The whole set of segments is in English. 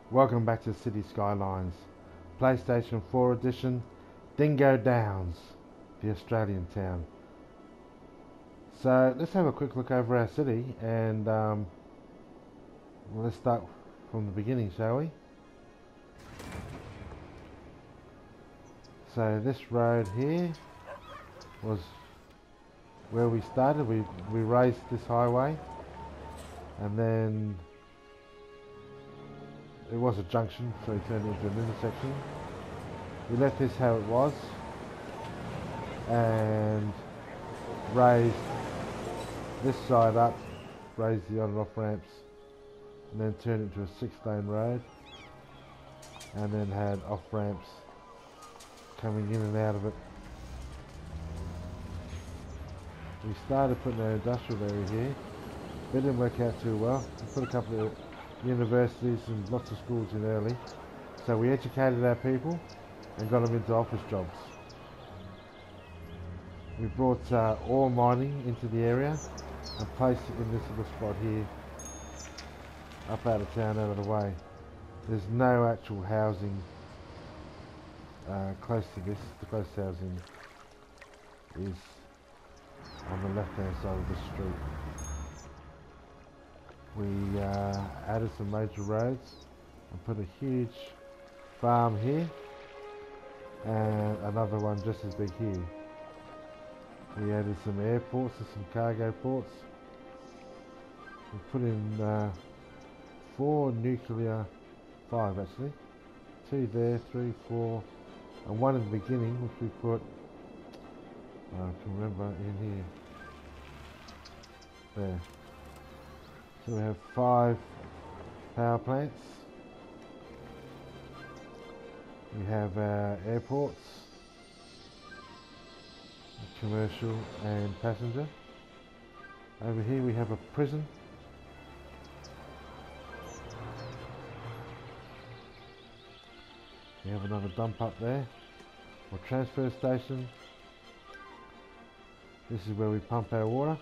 Welcome back to City Skylines, PlayStation 4 edition, Dingo Downs, the Australian town. So let's have a quick look over our city and let's start from the beginning, shall we? So this road here was where we started. We raised this highway and then it was a junction, so we turned it into an intersection. We left this how it was and raised this side up, raised the on and off ramps, and then turned it into a 6-lane road, and then had off ramps coming in and out of it. We started putting an industrial area here, but it didn't work out too well. We put a couple of universities and lots of schools in early, so we educated our people and got them into office jobs. We brought ore mining into the area and placed it in this little spot here, up out of town, out of the way. There's no actual housing close to this. The closest housing is on the left hand side of the street. We added some major roads and put a huge farm here and another one just as big here. We added some airports and some cargo ports. We put in 5 actually, 2 there, 3, 4, and 1 in the beginning which we put, I can remember, in here. There. So we have 5 power plants. We have our airports, commercial and passenger. Over here we have a prison. We have another dump up there, or transfer station. This is where we pump our water.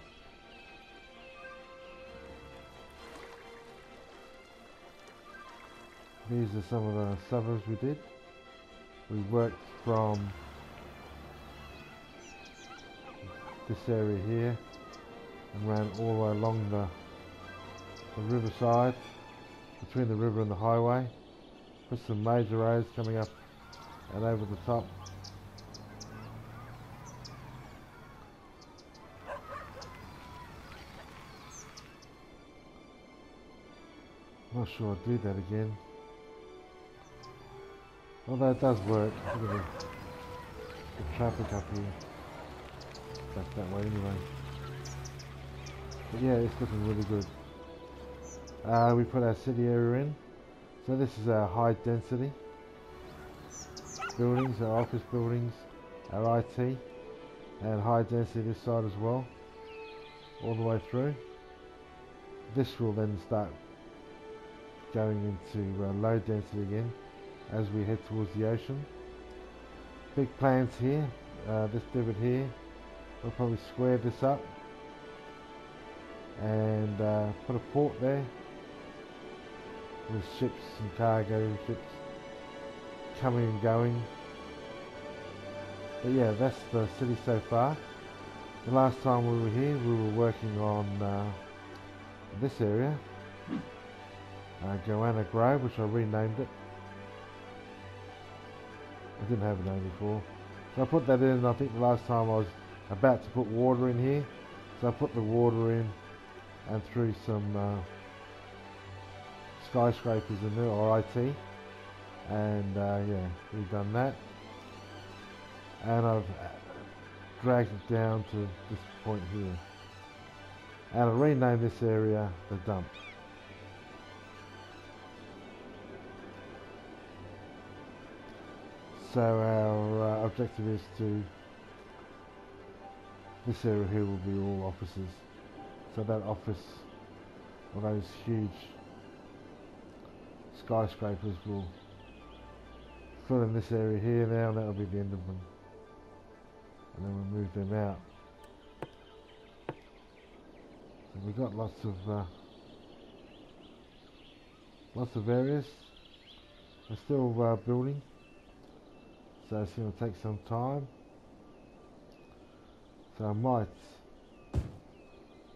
These are some of the suburbs we did. We worked from this area here and ran all the way along the riverside, between the river and the highway. Put some major roads coming up and over the top. Not sure I'll do that again. Although it does work. Look at the traffic up here. Back that way anyway. But yeah, it's looking really good. We put our city area in. So this is our high density buildings, our office buildings, our IT, and high density this side as well, all the way through. This will then start going into low density again as we head towards the ocean. Big plans here, this divot here, we'll probably square this up and put a port there with ships and cargo ships coming and going. But yeah, that's the city so far. The last time we were here we were working on this area, Goanna Grove, which I renamed it. I didn't have a name before, so I put that in. I think the last time I was about to put water in here, so I put the water in and threw some skyscrapers in there, or IT, and yeah, we've done that, and I've dragged it down to this point here, and I renamed this area the dump. So our objective is to, this area here will be all offices, so that office, or those huge skyscrapers will fill in this area here now, and that'll be the end of them, and then we'll move them out. So we've got lots of areas. They're still building, so it's going to take some time. So I might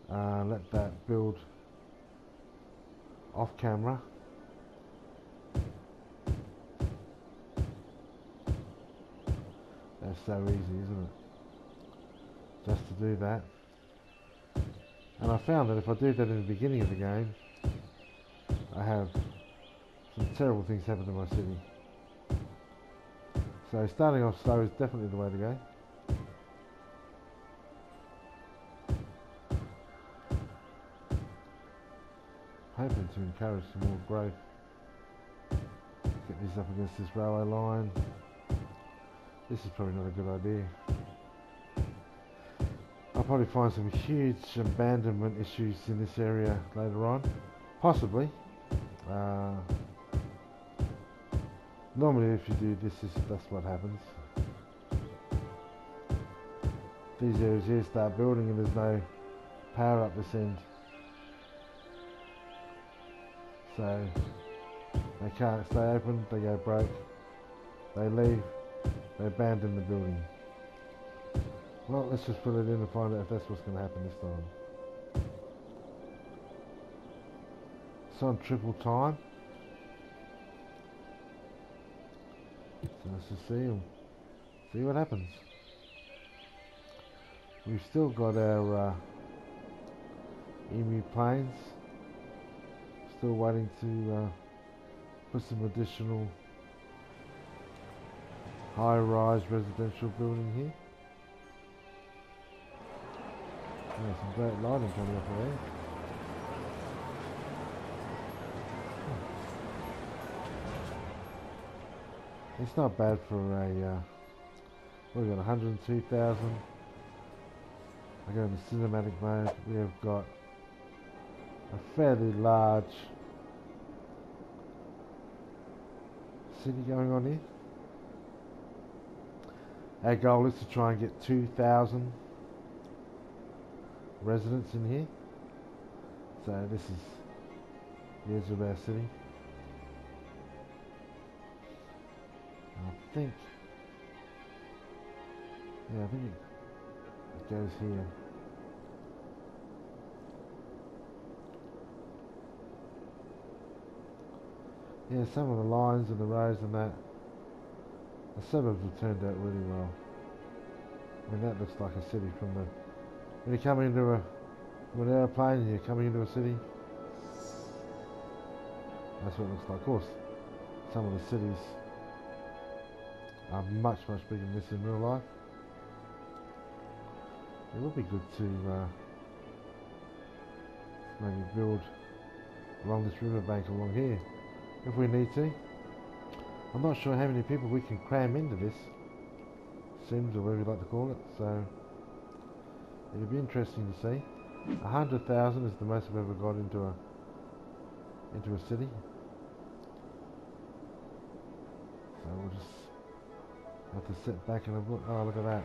let that build off camera. That's so easy, isn't it? Just to do that. And I found that if I do that in the beginning of the game, I have some terrible things happen to my city. So starting off slow is definitely the way to go. Hoping to encourage some more growth. Get these up against this railway line. This is probably not a good idea. I'll probably find some huge abandonment issues in this area later on. Possibly. Normally if you do this, that's what happens. These areas here start building and there's no power up this end. So they can't stay open, they go broke, they leave, they abandon the building. Well, let's just put it in and find out if that's what's going to happen this time. It's on triple time. So let's just see what happens. We've still got our emu planes. Still waiting to put some additional high-rise residential building here. Oh, some great lighting coming off of there. It's not bad for a, we've got 102,000. I go in the cinematic mode. We have got a fairly large city going on here. Our goal is to try and get 2,000 residents in here. So this is the edge of our city. I think it goes here. Yeah, some of the lines and the roads and that, the suburbs have turned out really well. I mean, that looks like a city from the, when you come into an airplane and you're coming into a city, that's what it looks like. Of course, some of the cities are much bigger than this in real life. It would be good to maybe build along this riverbank along here if we need to. I'm not sure how many people we can cram into this sims or whatever you like to call it, so it'll be interesting to see. 100,000 is the most I've ever got into a city. So we'll just have to sit back and look. Oh, look at that.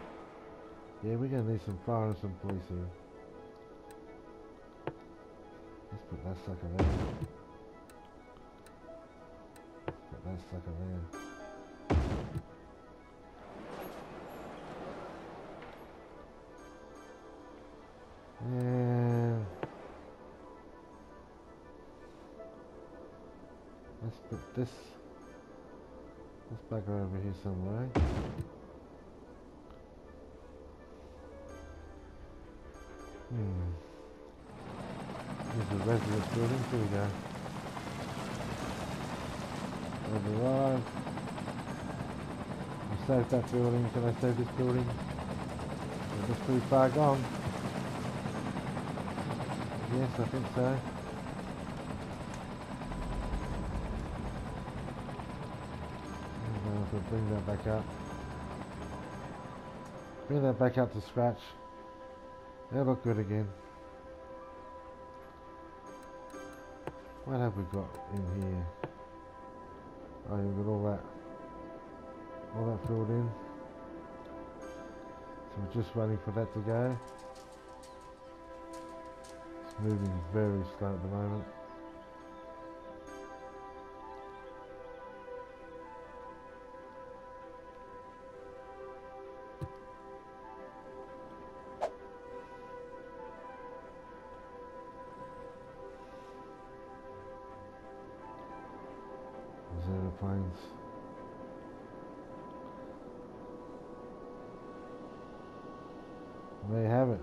Yeah, we're going to need some fire and some police here. Let's put that sucker there. Put that sucker there. And let's put this back over here somewhere. Here's the residence building. Here we go. Override. I saved that building. Can I save this building? It's pretty far gone. Yes, I think so. I'm going to bring that back up. Bring that back up to scratch. They'll look good again. What have we got in here? Oh, we've got all that filled in. So we're just waiting for that to go. It's moving very slow at the moment. aeroplanes. There you have it.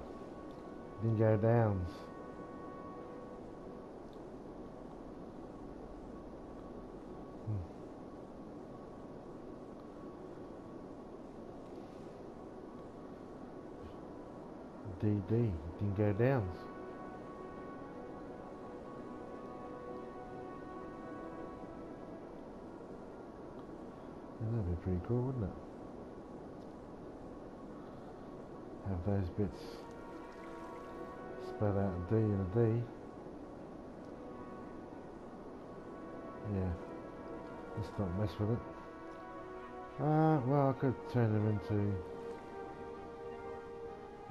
Dingo Downs. DD, Dingo Downs. That'd be pretty cool, wouldn't it? Have those bits spelled out a D and a D. Yeah, let's not mess with it. Well, I could turn them into...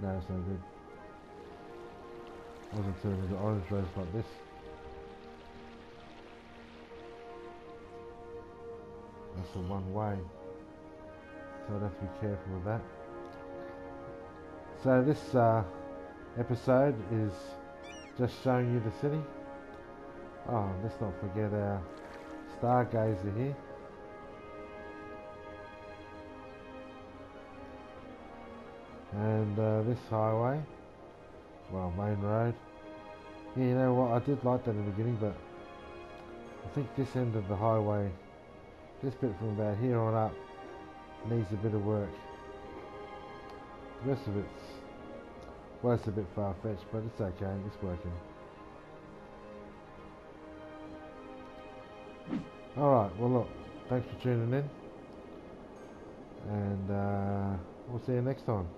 No, it's no good. I wasn't turning into orange rose like this. That's the one way, so I'd have to be careful with that. So this episode is just showing you the city. Oh, let's not forget our stargazer here. And this highway, well, main road. Yeah, you know what, I did like that in the beginning, but I think this end of the highway, this bit from about here on up, needs a bit of work. The rest of it's, well, it's a bit far-fetched, but it's okay, it's working. Alright, well look, thanks for tuning in, and we'll see you next time.